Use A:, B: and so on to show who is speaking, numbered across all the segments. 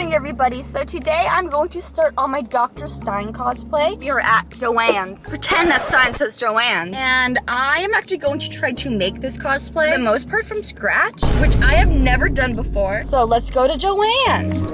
A: morning, everybody. So today I'm going to start on my Dr. Stein cosplay. We are at Joann's. Pretend that sign says Joann's. And I am actually going to try to make this cosplay, for the most part, from scratch, which I have never done before. So let's go to Joann's.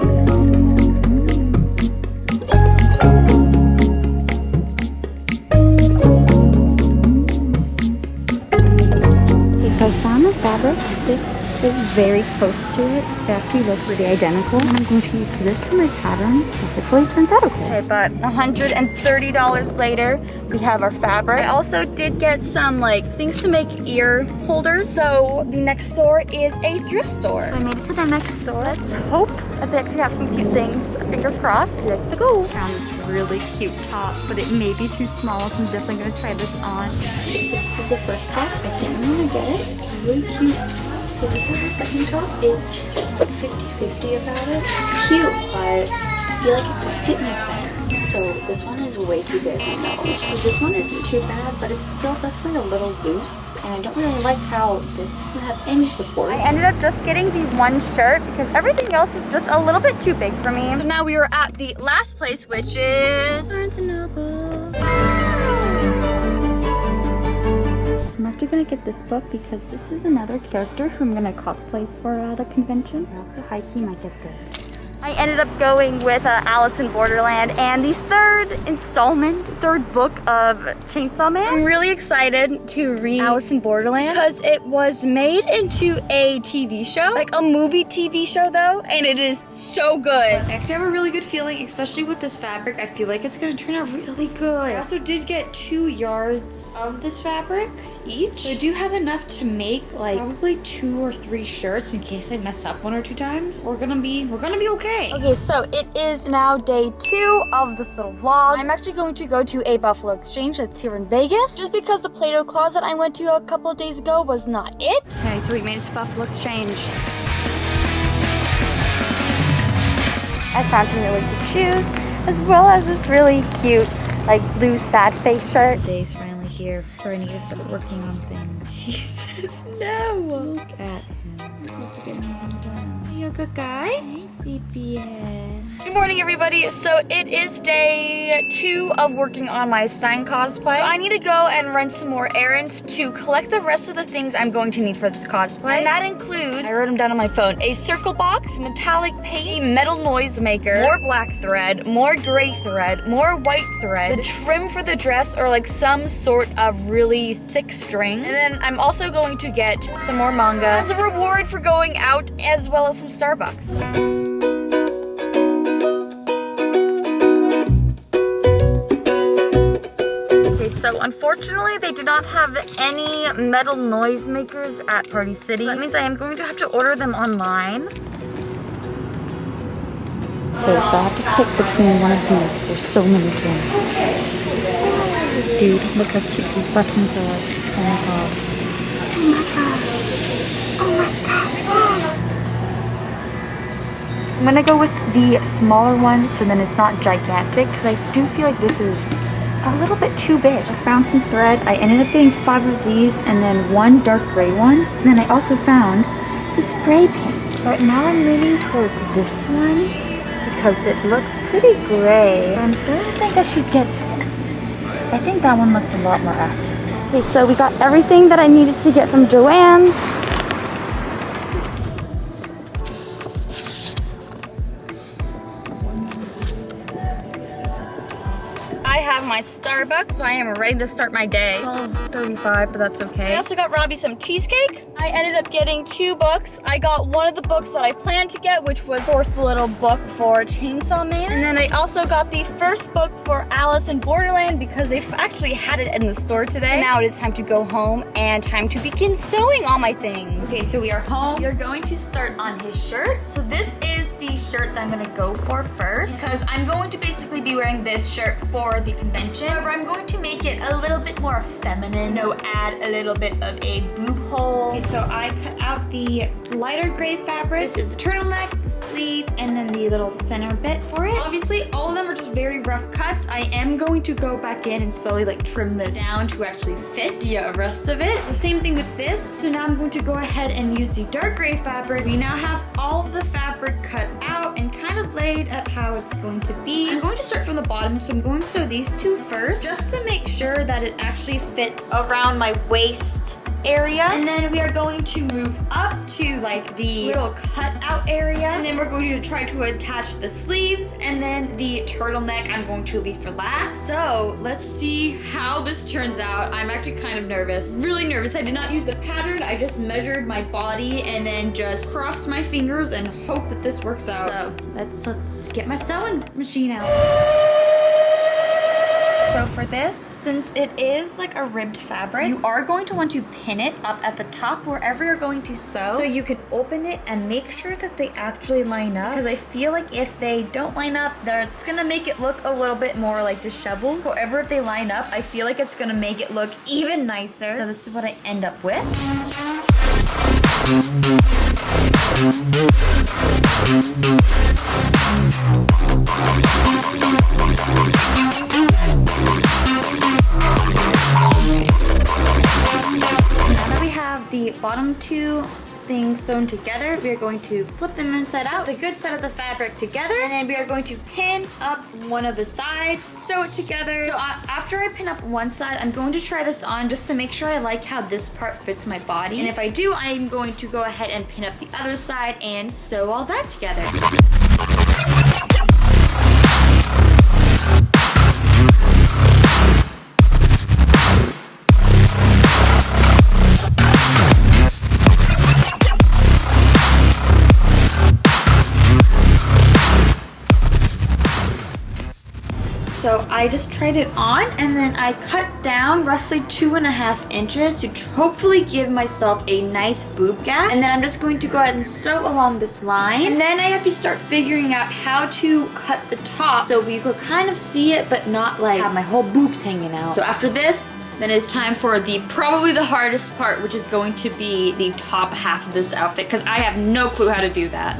B: So I found the fabric. This is very close to it. They actually look pretty identical. And I'm going to use this for my pattern. So hopefully it turns out okay.
A: Okay, but $130 later, we have our fabric. I also did get some things to make ear holders. So the next store is a thrift store. So I made it to the next store. Let's hope that they actually have some cute things. Fingers crossed. Let's go.
B: I found this really cute top, but it may be too small, so I'm definitely going to try this on. So this is the first top. I think I'm going to get it. It's really cute. So this is the second top. It's 50-50 about it. It's cute, but I feel like it could fit me better. So this one is way too big. I know. So this one isn't too bad, but it's still definitely a little loose. And I don't really like how this doesn't have any support.
A: I ended up just getting the one shirt because everything else was just a little bit too big for me. So now we are at the last place, which is Barnes & Noble.
B: I'm actually going to get this book because this is another character who I'm going to cosplay for the convention. I also high-key might get this.
A: I ended up going with Alice in Borderland and the third book of Chainsaw Man. I'm really excited to read Alice in Borderland because it was made into a TV show, like a movie TV show though, and it is so good.
B: I actually have a really good feeling, especially with this fabric. I feel like it's going to turn out really good. I also did get 2 yards of this fabric each. So I do have enough to make probably 2 or 3 shirts in case I mess up 1 or 2 times. We're gonna be okay.
A: Okay, so it is now day 2 of this little vlog. I'm actually going to go to a Buffalo Exchange that's here in Vegas, just because the Play-Doh closet I went to a couple of days ago was not it.
B: Okay, so we made it to Buffalo Exchange.
A: I found some really cute shoes, as well as this really cute, blue sad face shirt.
B: The day's finally here, so I need to start working on things. He says no. Look at him. I'm supposed to get anything done. Are you a good guy? Hey, sleepyhead.
A: Good morning, everybody. So it is day 2 of working on my Stein cosplay. So I need to go and run some more errands to collect the rest of the things I'm going to need for this cosplay. And that includes, I wrote them down on my phone, a circle box, metallic paint, a metal noise maker, more black thread, more gray thread, more white thread, the trim for the dress, or some sort of really thick string. And then I'm also going to get some more manga as a reward for going out, as well as some Starbucks. So unfortunately, they do not have any metal noisemakers at Party City. So that means I am going to have to order them online.
B: Okay, so I have to pick between one of these. There's so many things. Dude, look how cute these buttons are. Oh my god. Oh my god. Oh my god. I'm gonna go with the smaller one so then it's not gigantic, because I do feel like this is a little bit too big. I found some thread. I ended up getting 5 of these and then 1 dark gray one. And then I also found the spray paint. So right now I'm leaning towards this one because it looks pretty gray. But I'm starting to think I should get this. I think that one looks a lot more accurate.
A: Okay, so we got everything that I needed to get from Joann's. I have my Starbucks, so I am ready to start my day. 12:35, but that's okay. I also got Robbie some cheesecake. I ended up getting 2 books. I got one of the books that I planned to get, which was 4th little book for Chainsaw Man. And then I also got the first book for Alice in Borderland because they've actually had it in the store today. Now it is time to go home and time to begin sewing all my things. Okay, so we are home. You're going to start on his shirt. So this is the shirt that I'm gonna go for first because I'm going to basically be wearing this shirt for the convention. However, I'm going to make it a little bit more feminine. So add a little bit of a boob hole. Okay, so I cut out the lighter gray fabric. This is the turtleneck, the sleeve, and then the little center bit for it. Obviously, all of them are just very rough cuts. I am going to go back in and slowly trim this down to actually fit the rest of it. The same thing with this. So now I'm going to go ahead and use the dark gray fabric. We now have all of the fabric cut out and kind of laid
B: afraid of how it's going to be. I'm going to start from the bottom, so I'm going to sew these two first, just to make sure that it actually fits around my waist area. And then we are going to move up to like the little cutout area. And then we're going to try to attach the sleeves, and then the turtleneck I'm going to leave for last. So let's see how this turns out. I'm actually kind of nervous. Really nervous. I did not use the pattern. I just measured my body and then just crossed my fingers and hope that this works out. So let's get my sewing machine out. So for this, since it is like a ribbed fabric, you are going to want to pin it up at the top wherever you're going to sew, so you can open it and make sure that they actually line up, because I feel like if they don't line up, that's gonna make it look a little bit more like disheveled. However, if they line up, I feel like it's gonna make it look even nicer. So this is what I end up with. The bottom two things sewn together, we are going to flip them inside out, the good side of the fabric together, and then we are going to pin up one of the sides, sew it together. So after I pin up one side, I'm going to try this on just to make sure I like how this part fits my body. And if I do, I'm going to go ahead and pin up the other side and sew all that together. So I just tried it on, and then I cut down roughly 2.5 inches to hopefully give myself a nice boob gap. And then I'm just going to go ahead and sew along this line. And then I have to start figuring out how to cut the top so you could kind of see it, but not like have my whole boobs hanging out. So after this, then it's time for probably the hardest part, which is going to be the top half of this outfit, because I have no clue how to do that.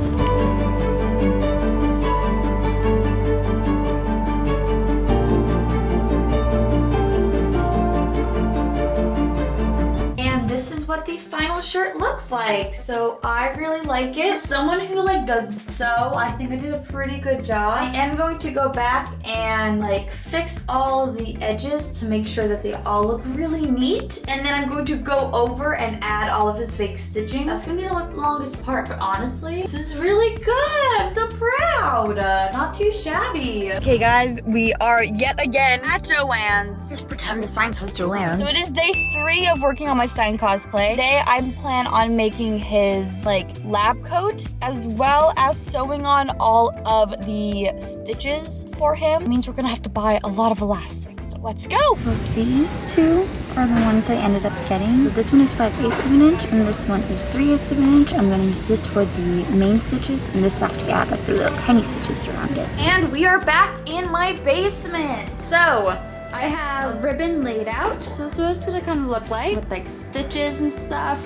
B: What the final shirt looks like. So I really like it. For someone who like doesn't sew, I think I did a pretty good job. I am going to go back and like fix all of the edges to make sure that they all look really neat, and then I'm going to go over and add all of his fake stitching. That's gonna be the longest part, but honestly, this is really good. I'm so proud. Not too shabby. Okay guys, we are yet again at Joann's.
C: Just pretend the sign says Joann's.
A: So it is day 3 of working on my Stein cosplay. Today I plan on making his like lab coat, as well as sewing on all of the stitches for him. It means we're gonna have to buy a lot of elastics, so let's go.
B: So these two are the ones I ended up getting. So this one is 5/8 of an inch, and this one is 3/8 of an inch. I'm gonna use this for the main stitches, and this have to add like the little tiny stitches around it. And we are back in my basement. So I have ribbon laid out, so this is what it's gonna kind of look like, with like stitches and stuff,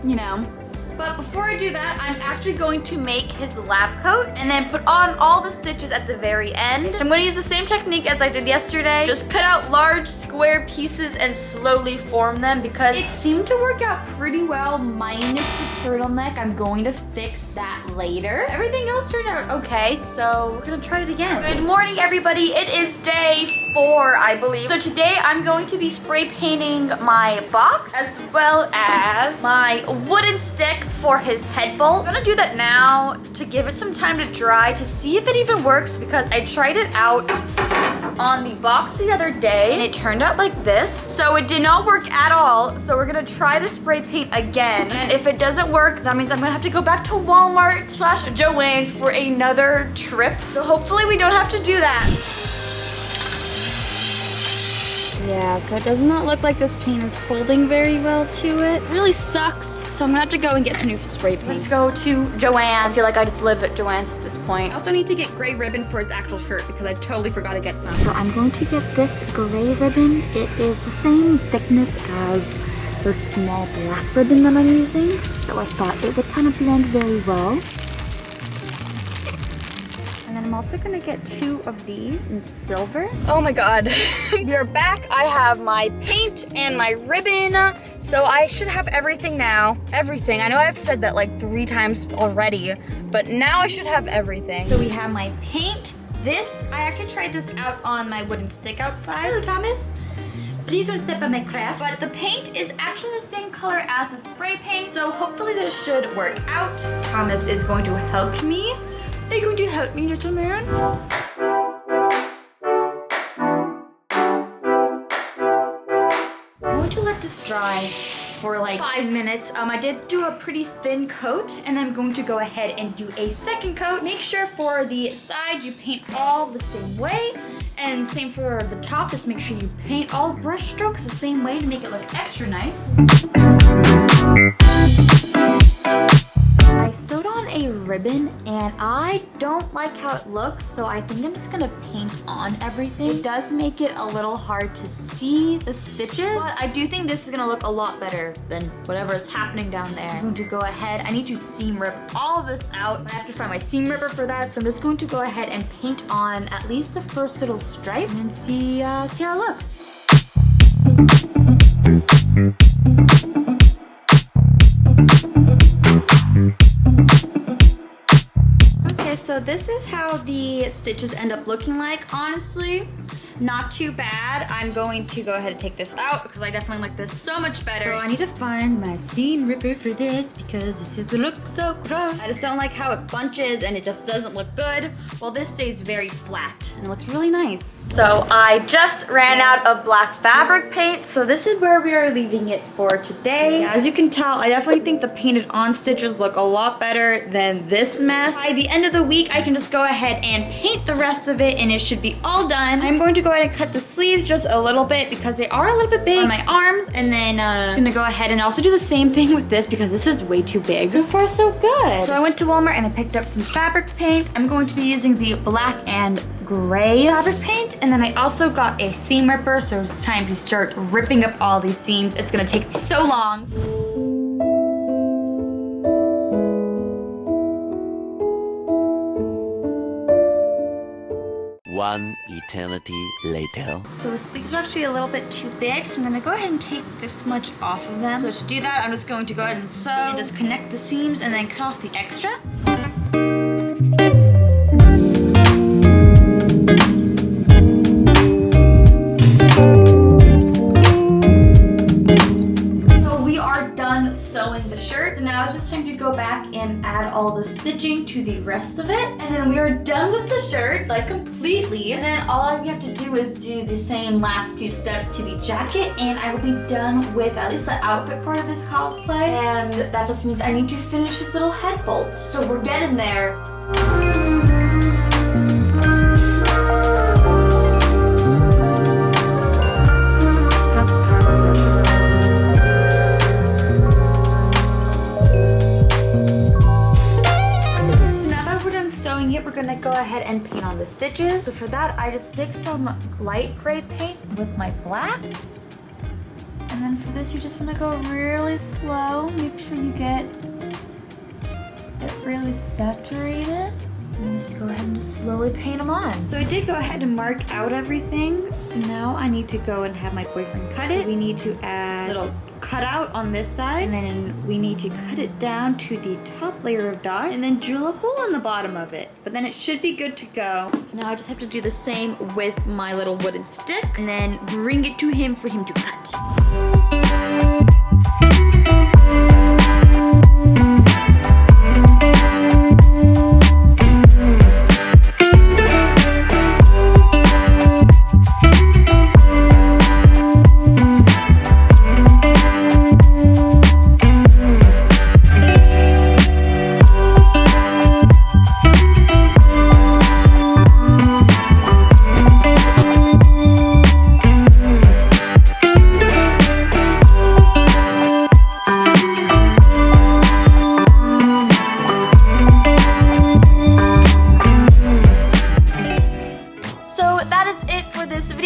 B: you know. But before I do that, I'm actually going to make his lab coat and then put on all the stitches at the very end. So I'm going to use the same technique as I did yesterday. Just cut out large square pieces and slowly form them, because it seemed to work out pretty well, minus the turtleneck. I'm going to fix that later. Everything else turned out okay, so we're gonna try it again. Good morning, everybody. It is day 4, I believe. So today I'm going to be spray painting my box, as well as my wooden stick for his head bolt. I'm gonna do that now to give it some time to dry to see if it even works, because I tried it out on the box the other day and it turned out like this. So it did not work at all. So we're gonna try the spray paint again. And if it doesn't work, that means I'm gonna have to go back to Walmart/Joann's for another trip. So hopefully we don't have to do that. Yeah, so it does not look like this paint is holding very well to it. It really sucks, so I'm gonna have to go and get some new spray paint. Let's go to Joann's. I feel like I just live at Joann's at this point. I also need to get gray ribbon for its actual shirt, because I totally forgot to get some. So I'm going to get this gray ribbon. It is the same thickness as the small black ribbon that I'm using, so I thought it would kind of blend very well. And then I'm also gonna get 2 of these in silver.
A: Oh my god. We are back. I have my paint and my ribbon. So I should have everything now. Everything. I know I've said that like 3 times already, but now I should have everything.
B: So we have my paint. This, I actually tried this out on my wooden stick outside. Hello, Thomas. Please don't step on my crafts. But the paint is actually the same color as the spray paint, so hopefully this should work out. Thomas is going to help me. Are you going to help me, little man? I'm going to let this dry for like 5 minutes. I did do a pretty thin coat, and I'm going to go ahead and do a second coat. Make sure for the side you paint all the same way, and same for the top. Just make sure you paint all brush strokes the same way to make it look extra nice. I sewed on a ribbon and I don't like how it looks, so I think I'm just gonna paint on everything. It does make it a little hard to see the stitches, but I do think this is gonna look a lot better than whatever is happening down there. I'm going to go ahead, I need to seam rip all of this out. I have to find my seam ripper for that, so I'm just going to go ahead and paint on at least the first little stripe and see how it looks. So this is how the stitches end up looking like. Honestly, not too bad. I'm going to go ahead and take this out because I definitely like this so much better. So I need to find my seam ripper for this because this doesn't look so gross. I just don't like how it bunches and it just doesn't look good. Well, this stays very flat and it looks really nice. So I just ran out of black fabric paint, so this is where we are leaving it for today. As you can tell, I definitely think the painted on stitches look a lot better than this mess. By the end of the week, I can just go ahead and paint the rest of it and it should be all done. I'm going to go ahead and cut the sleeves just a little bit because they are a little bit big on my arms, and then I'm gonna go ahead and also do the same thing with this because this is way too big. So far, so good. So I went to Walmart and I picked up some fabric paint. I'm going to be using the black and gray fabric paint, and then I also got a seam ripper, so it's time to start ripping up all these seams. It's gonna take me so long.
C: One eternity later.
B: So the sleeves are actually a little bit too big, so I'm gonna go ahead and take this much off of them. So to do that, I'm just going to go ahead and sew and just connect the seams and then cut off the extra. Sewing the shirt. So now it's just time to go back and add all the stitching to the rest of it. And then we are done with the shirt, like completely. And then all I have to do is do the same last 2 steps to the jacket, and I will be done with at least the outfit part of his cosplay. And that just means I need to finish his little head bolt. So we're getting there. We're gonna go ahead and paint on the stitches. So for that, I just mixed some light gray paint with my black. And then for this, you just wanna go really slow. Make sure you get it really saturated. And just go ahead and just slowly paint them on. So I did go ahead and mark out everything. So now I need to go and have my boyfriend cut it. We need to add a little cutout on this side, and then we need to cut it down to the top layer of dye and then drill a hole in the bottom of it. But then it should be good to go. So now I just have to do the same with my little wooden stick and then bring it to him for him to cut.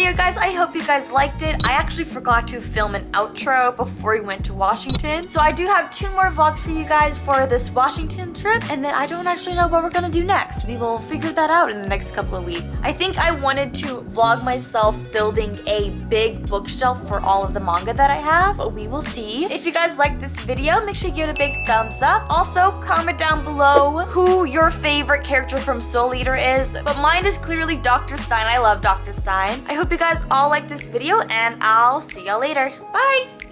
A: video, guys. I hope you guys liked it. I actually forgot to film an outro before we went to Washington. So I do have 2 more vlogs for you guys for this Washington trip. And then I don't actually know what we're gonna do next. We will figure that out in the next couple of weeks. I think I wanted to vlog myself building a big bookshelf for all of the manga that I have, but we will see. If you guys like this video, make sure you give it a big thumbs up. Also, comment down below who your favorite character from Soul Eater is, but mine is clearly Dr. Stein. I love Dr. Stein. I hope you guys all like this video, and I'll see y'all later. Bye!